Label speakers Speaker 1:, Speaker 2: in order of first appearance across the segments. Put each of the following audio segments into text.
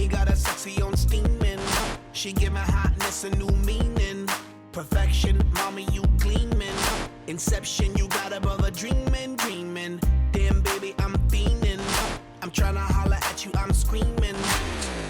Speaker 1: Shorty got a sexy on steaming. She give my hotness a new meaning. Perfection, mommy, you gleaming. Inception, you got a brother dreaming, dreaming. Damn, baby, I'm fiending. I'm tryna holler at you, I'm screaming.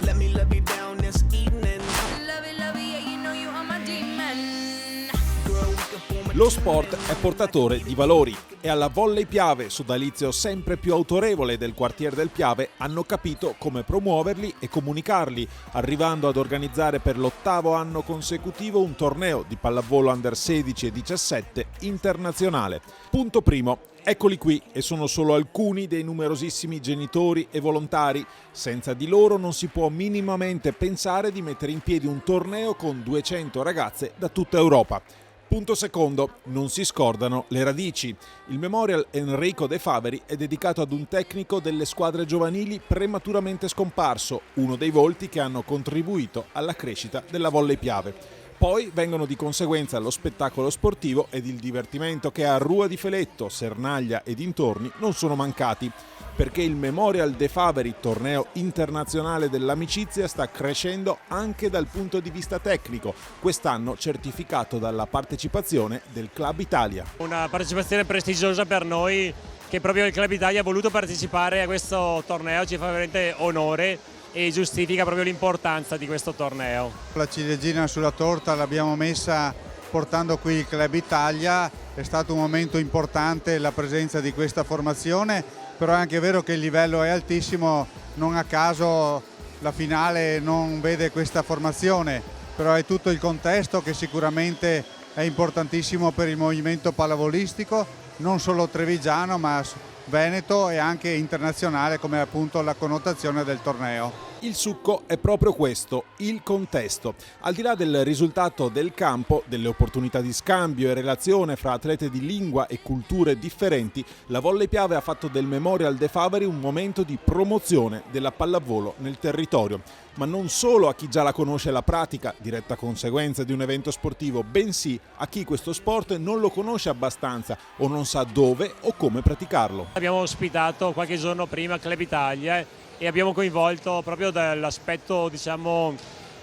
Speaker 1: Let me love you down this evening.
Speaker 2: Love it, yeah, you know you are my demon.
Speaker 1: Girl, we can form a
Speaker 3: Lo sport è portatore di valori e alla Volley Piave, sodalizio sempre più autorevole del quartier del Piave, hanno capito come promuoverli e comunicarli, arrivando ad organizzare per l'8º anno consecutivo un torneo di pallavolo under 16 e 17 internazionale. Punto primo. Eccoli qui e sono solo alcuni dei numerosissimi genitori e volontari. Senza di loro non si può minimamente pensare di mettere in piedi un torneo con 200 ragazze da tutta Europa. Punto secondo, non si scordano le radici. Il Memorial Enrico De Faveri è dedicato ad un tecnico delle squadre giovanili prematuramente scomparso, uno dei volti che hanno contribuito alla crescita della Volley Piave. Poi vengono di conseguenza lo spettacolo sportivo ed il divertimento che a Rua di Feletto, Sernaglia e dintorni non sono mancati, perché il Memorial De Faveri, torneo internazionale dell'amicizia, sta crescendo anche dal punto di vista tecnico, quest'anno certificato dalla partecipazione del Club Italia.
Speaker 4: Una partecipazione prestigiosa per noi, che proprio il Club Italia ha voluto partecipare a questo torneo, ci fa veramente onore e giustifica proprio l'importanza di questo torneo.
Speaker 5: La ciliegina sulla torta l'abbiamo messa portando qui il Club Italia, è stato un momento importante la presenza di questa formazione, però è anche vero che il livello è altissimo, non a caso la finale non vede questa formazione, però è tutto il contesto che sicuramente è importantissimo per il movimento pallavolistico, non solo trevigiano ma veneto e anche internazionale, come appunto la connotazione del torneo.
Speaker 3: Il succo è proprio questo, il contesto. Al di là del risultato del campo, delle opportunità di scambio e relazione fra atlete di lingua e culture differenti, la Volley Piave ha fatto del Memorial De Faveri un momento di promozione della pallavolo nel territorio. Ma non solo a chi già la conosce e la pratica, diretta conseguenza di un evento sportivo, bensì a chi questo sport non lo conosce abbastanza o non sa dove o come praticarlo.
Speaker 4: Abbiamo ospitato qualche giorno prima Club Italia e abbiamo coinvolto proprio dall'aspetto, diciamo,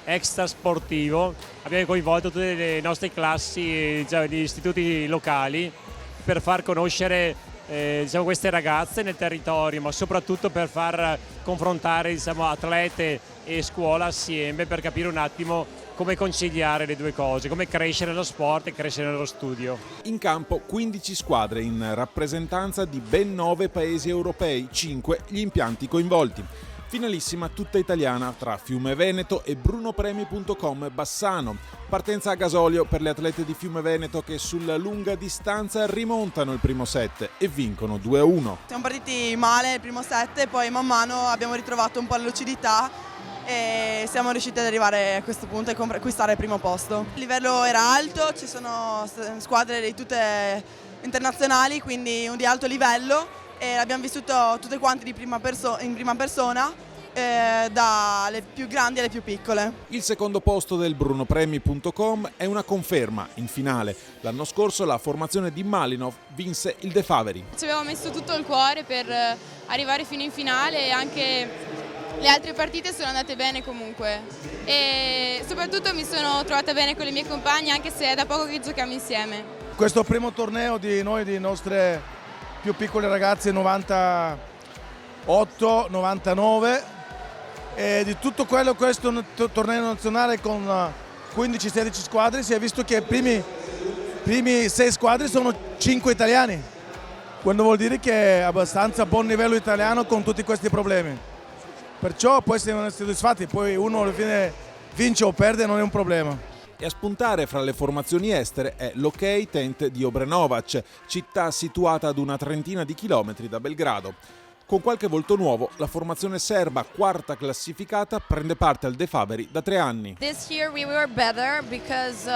Speaker 4: extra sportivo, abbiamo coinvolto tutte le nostre classi, gli istituti locali per far conoscere diciamo, queste ragazze nel territorio, ma soprattutto per far confrontare, diciamo, atlete e scuola assieme per capire un attimo come conciliare le due cose, come crescere nello sport e crescere nello studio.
Speaker 3: In campo 15 squadre in rappresentanza di ben 9 paesi europei, 5 gli impianti coinvolti. Finalissima tutta italiana tra Fiume Veneto e brunopremi.com Bassano. Partenza a gasolio per le atlete di Fiume Veneto che sulla lunga distanza rimontano il primo set e vincono 2-1.
Speaker 6: Siamo partiti male il primo set e poi man mano abbiamo ritrovato un po' la lucidità e siamo riusciti ad arrivare a questo punto e conquistare il primo posto. Il livello era alto, ci sono squadre di tutte internazionali, quindi di alto livello, e l'abbiamo vissuto tutte quante in prima persona, dalle più grandi alle più piccole.
Speaker 3: Il secondo posto del brunopremi.com è una conferma in finale. L'anno scorso la formazione di Malinov vinse il De Faveri.
Speaker 7: Ci avevo messo tutto il cuore per arrivare fino in finale e anche le altre partite sono andate bene comunque e soprattutto mi sono trovata bene con le mie compagne, anche se è da poco che giochiamo insieme.
Speaker 8: Questo primo torneo di noi, di nostre più piccole ragazze 98, 99 e di tutto quello, questo torneo nazionale con 15-16 squadre si è visto che i primi 6 squadre sono 5 italiani, quando vuol dire che è abbastanza buon livello italiano con tutti questi problemi. Perciò poi siamo soddisfatti, poi uno alla fine vince o perde non è un problema.
Speaker 3: E a spuntare fra le formazioni estere è l'Hockey Tent di Obrenovac, città situata ad una trentina di chilometri da Belgrado. Con qualche volto nuovo, la formazione serba, quarta classificata, prende parte al De Faveri da 3 anni.
Speaker 9: This year we were better because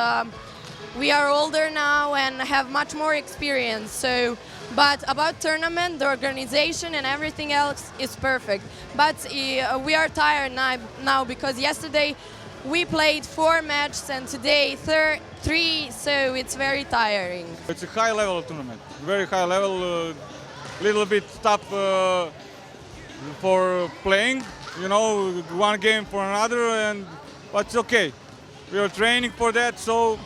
Speaker 9: we are older now and have much more experience. But about tournament, the organization and everything else is perfect. But we are tired now because yesterday we played 4 matches and today 3, so it's very tiring.
Speaker 10: It's a high level tournament, very high level, little bit tough for playing, you know, one game for another, but it's okay. We are training for that, so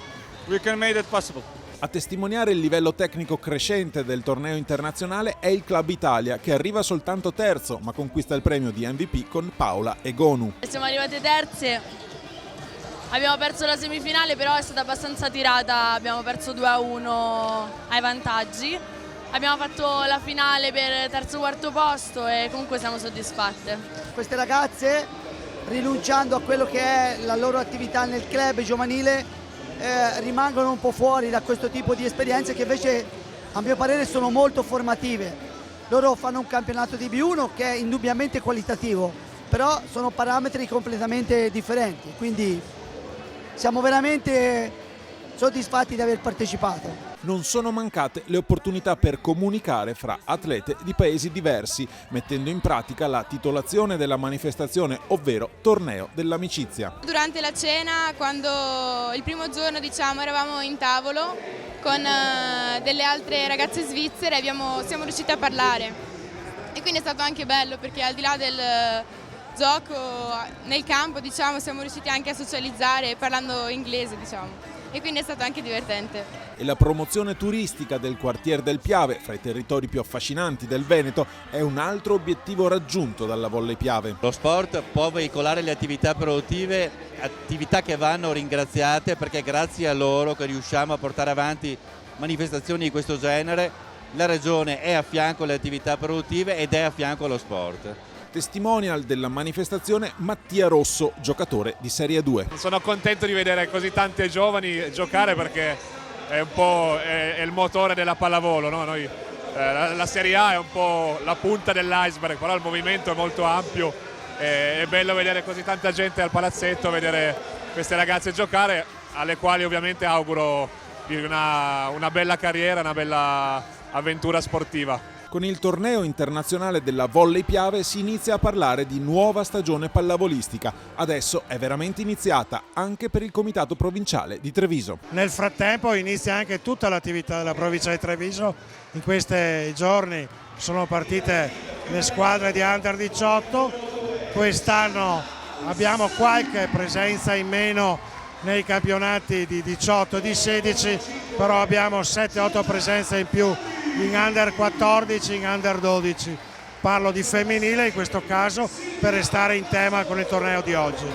Speaker 10: we can make that possible.
Speaker 3: A testimoniare il livello tecnico crescente del torneo internazionale è il Club Italia, che arriva soltanto terzo, ma conquista il premio di MVP con Paola Egonu.
Speaker 9: Siamo arrivate terze, abbiamo perso la semifinale, però è stata abbastanza tirata, abbiamo perso 2-1 ai vantaggi. Abbiamo fatto la finale per terzo-quarto posto e comunque siamo soddisfatte.
Speaker 11: Queste ragazze, rinunciando a quello che è la loro attività nel club giovanile, rimangono un po' fuori da questo tipo di esperienze che invece a mio parere sono molto formative. Loro fanno un campionato di B1 che è indubbiamente qualitativo, però sono parametri completamente differenti, quindi siamo veramente soddisfatti di aver partecipato.
Speaker 3: Non sono mancate le opportunità per comunicare fra atlete di paesi diversi, mettendo in pratica la titolazione della manifestazione, ovvero Torneo dell'Amicizia.
Speaker 7: Durante la cena, quando il primo giorno eravamo in tavolo con delle altre ragazze svizzere, siamo riusciti a parlare e quindi è stato anche bello perché al di là del gioco nel campo siamo riusciti anche a socializzare parlando inglese e quindi è stato anche divertente.
Speaker 3: E la promozione turistica del quartier del Piave, fra i territori più affascinanti del Veneto, è un altro obiettivo raggiunto dalla Volley Piave.
Speaker 12: Lo sport può veicolare le attività produttive, attività che vanno ringraziate perché grazie a loro che riusciamo a portare avanti manifestazioni di questo genere. La Regione è a fianco alle attività produttive ed è a fianco allo sport.
Speaker 3: Testimonial della manifestazione Mattia Rosso, giocatore di Serie 2.
Speaker 13: Sono contento di vedere così tante giovani giocare perché è un po' è il motore della pallavolo, no? La Serie A è un po' la punta dell'iceberg, però il movimento è molto ampio. È bello vedere così tanta gente al palazzetto, vedere queste ragazze giocare, alle quali ovviamente auguro una bella carriera, una bella avventura sportiva.
Speaker 3: Con il torneo internazionale della Volley Piave si inizia a parlare di nuova stagione pallavolistica. Adesso è veramente iniziata anche per il Comitato Provinciale di Treviso.
Speaker 14: Nel frattempo inizia anche tutta l'attività della provincia di Treviso. In questi giorni sono partite le squadre di Under 18. Quest'anno abbiamo qualche presenza in meno nei campionati di 18 e di 16, però abbiamo 7-8 presenze in più in Under 14, in Under 12. Parlo di femminile in questo caso per restare in tema con il torneo di oggi.